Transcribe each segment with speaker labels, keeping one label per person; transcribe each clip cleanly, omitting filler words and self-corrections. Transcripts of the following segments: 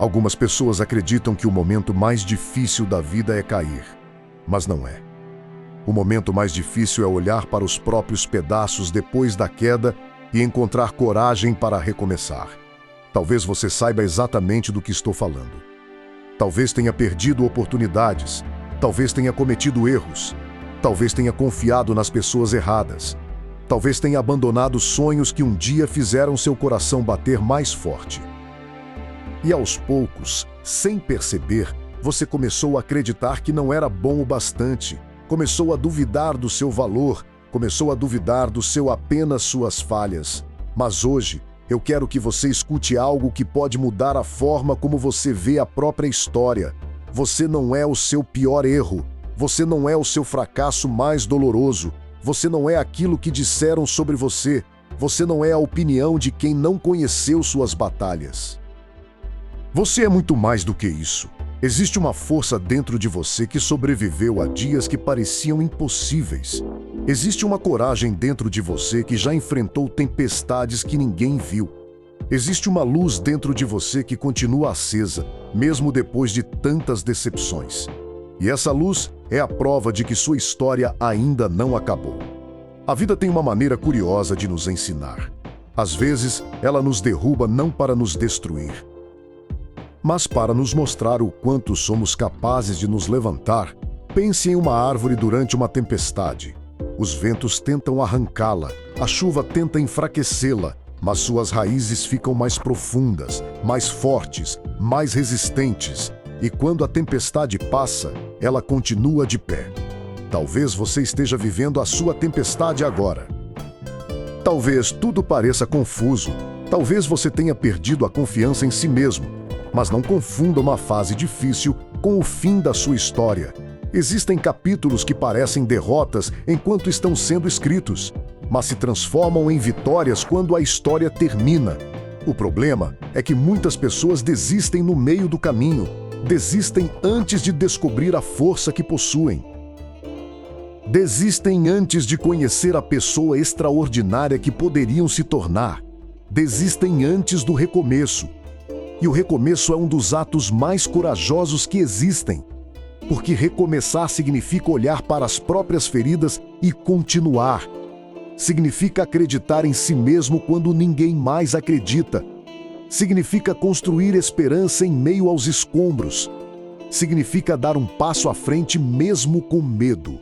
Speaker 1: Algumas pessoas acreditam que o momento mais difícil da vida é cair, mas não é. O momento mais difícil é olhar para os próprios pedaços depois da queda e encontrar coragem para recomeçar. Talvez você saiba exatamente do que estou falando. Talvez tenha perdido oportunidades, talvez tenha cometido erros, talvez tenha confiado nas pessoas erradas, talvez tenha abandonado sonhos que um dia fizeram seu coração bater mais forte. E aos poucos, sem perceber, você começou a acreditar que não era bom o bastante, começou a duvidar do seu valor, começou a duvidar do seu apenas suas falhas. Mas hoje, eu quero que você escute algo que pode mudar a forma como você vê a própria história. Você não é o seu pior erro, você não é o seu fracasso mais doloroso, você não é aquilo que disseram sobre você, você não é a opinião de quem não conheceu suas batalhas. Você é muito mais do que isso. Existe uma força dentro de você que sobreviveu a dias que pareciam impossíveis. Existe uma coragem dentro de você que já enfrentou tempestades que ninguém viu. Existe uma luz dentro de você que continua acesa, mesmo depois de tantas decepções. E essa luz é a prova de que sua história ainda não acabou. A vida tem uma maneira curiosa de nos ensinar. Às vezes, ela nos derruba não para nos destruir, mas para nos mostrar o quanto somos capazes de nos levantar. Pense em uma árvore durante uma tempestade. Os ventos tentam arrancá-la, a chuva tenta enfraquecê-la, mas suas raízes ficam mais profundas, mais fortes, mais resistentes. E quando a tempestade passa, ela continua de pé. Talvez você esteja vivendo a sua tempestade agora. Talvez tudo pareça confuso. Talvez você tenha perdido a confiança em si mesmo. Mas não confunda uma fase difícil com o fim da sua história. Existem capítulos que parecem derrotas enquanto estão sendo escritos, mas se transformam em vitórias quando a história termina. O problema é que muitas pessoas desistem no meio do caminho, desistem antes de descobrir a força que possuem. Desistem antes de conhecer a pessoa extraordinária que poderiam se tornar. Desistem antes do recomeço. E o recomeço é um dos atos mais corajosos que existem, porque recomeçar significa olhar para as próprias feridas e continuar. Significa acreditar em si mesmo quando ninguém mais acredita. Significa construir esperança em meio aos escombros. Significa dar um passo à frente mesmo com medo.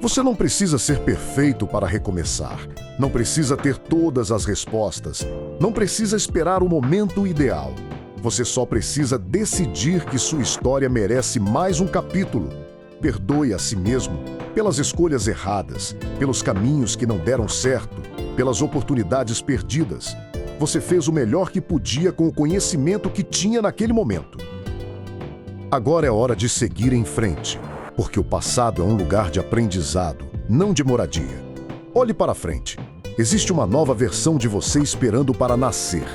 Speaker 1: Você não precisa ser perfeito para recomeçar. Não precisa ter todas as respostas. Não precisa esperar o momento ideal. Você só precisa decidir que sua história merece mais um capítulo. Perdoe a si mesmo pelas escolhas erradas, pelos caminhos que não deram certo, pelas oportunidades perdidas. Você fez o melhor que podia com o conhecimento que tinha naquele momento. Agora é hora de seguir em frente, porque o passado é um lugar de aprendizado, não de moradia. Olhe para frente. Existe uma nova versão de você esperando para nascer.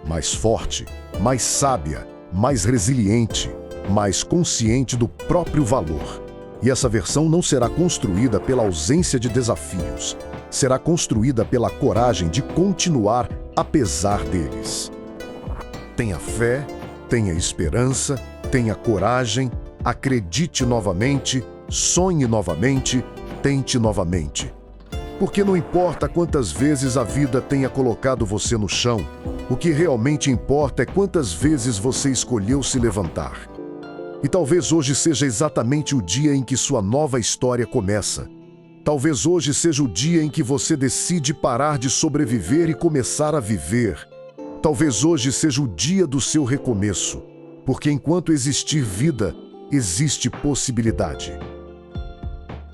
Speaker 1: Mais forte, mais sábia, mais resiliente, mais consciente do próprio valor. E essa versão não será construída pela ausência de desafios. Será construída pela coragem de continuar apesar deles. Tenha fé, tenha esperança, tenha coragem, acredite novamente, sonhe novamente, tente novamente. Porque não importa quantas vezes a vida tenha colocado você no chão, o que realmente importa é quantas vezes você escolheu se levantar. E talvez hoje seja exatamente o dia em que sua nova história começa. Talvez hoje seja o dia em que você decide parar de sobreviver e começar a viver. Talvez hoje seja o dia do seu recomeço, porque enquanto existir vida, existe possibilidade.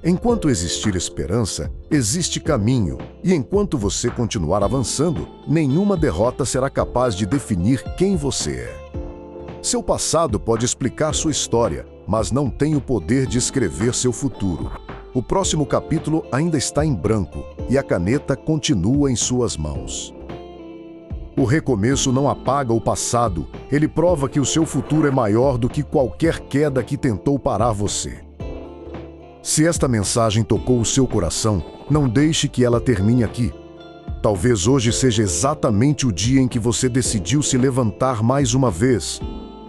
Speaker 1: Enquanto existir esperança, existe caminho, e enquanto você continuar avançando, nenhuma derrota será capaz de definir quem você é. Seu passado pode explicar sua história, mas não tem o poder de escrever seu futuro. O próximo capítulo ainda está em branco, e a caneta continua em suas mãos. O recomeço não apaga o passado, ele prova que o seu futuro é maior do que qualquer queda que tentou parar você. Se esta mensagem tocou o seu coração, não deixe que ela termine aqui. Talvez hoje seja exatamente o dia em que você decidiu se levantar mais uma vez,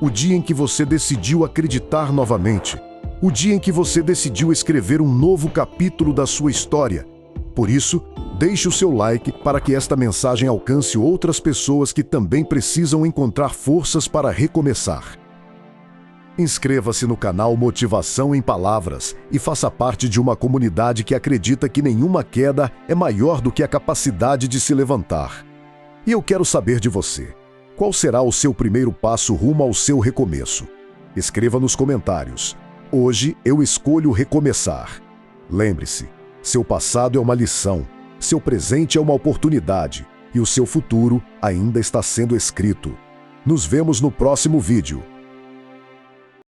Speaker 1: o dia em que você decidiu acreditar novamente, o dia em que você decidiu escrever um novo capítulo da sua história. Por isso, deixe o seu like para que esta mensagem alcance outras pessoas que também precisam encontrar forças para recomeçar. Inscreva-se no canal Motivação em Palavras e faça parte de uma comunidade que acredita que nenhuma queda é maior do que a capacidade de se levantar. E eu quero saber de você. Qual será o seu primeiro passo rumo ao seu recomeço? Escreva nos comentários. Hoje eu escolho recomeçar. Lembre-se, seu passado é uma lição, seu presente é uma oportunidade e o seu futuro ainda está sendo escrito. Nos vemos no próximo vídeo.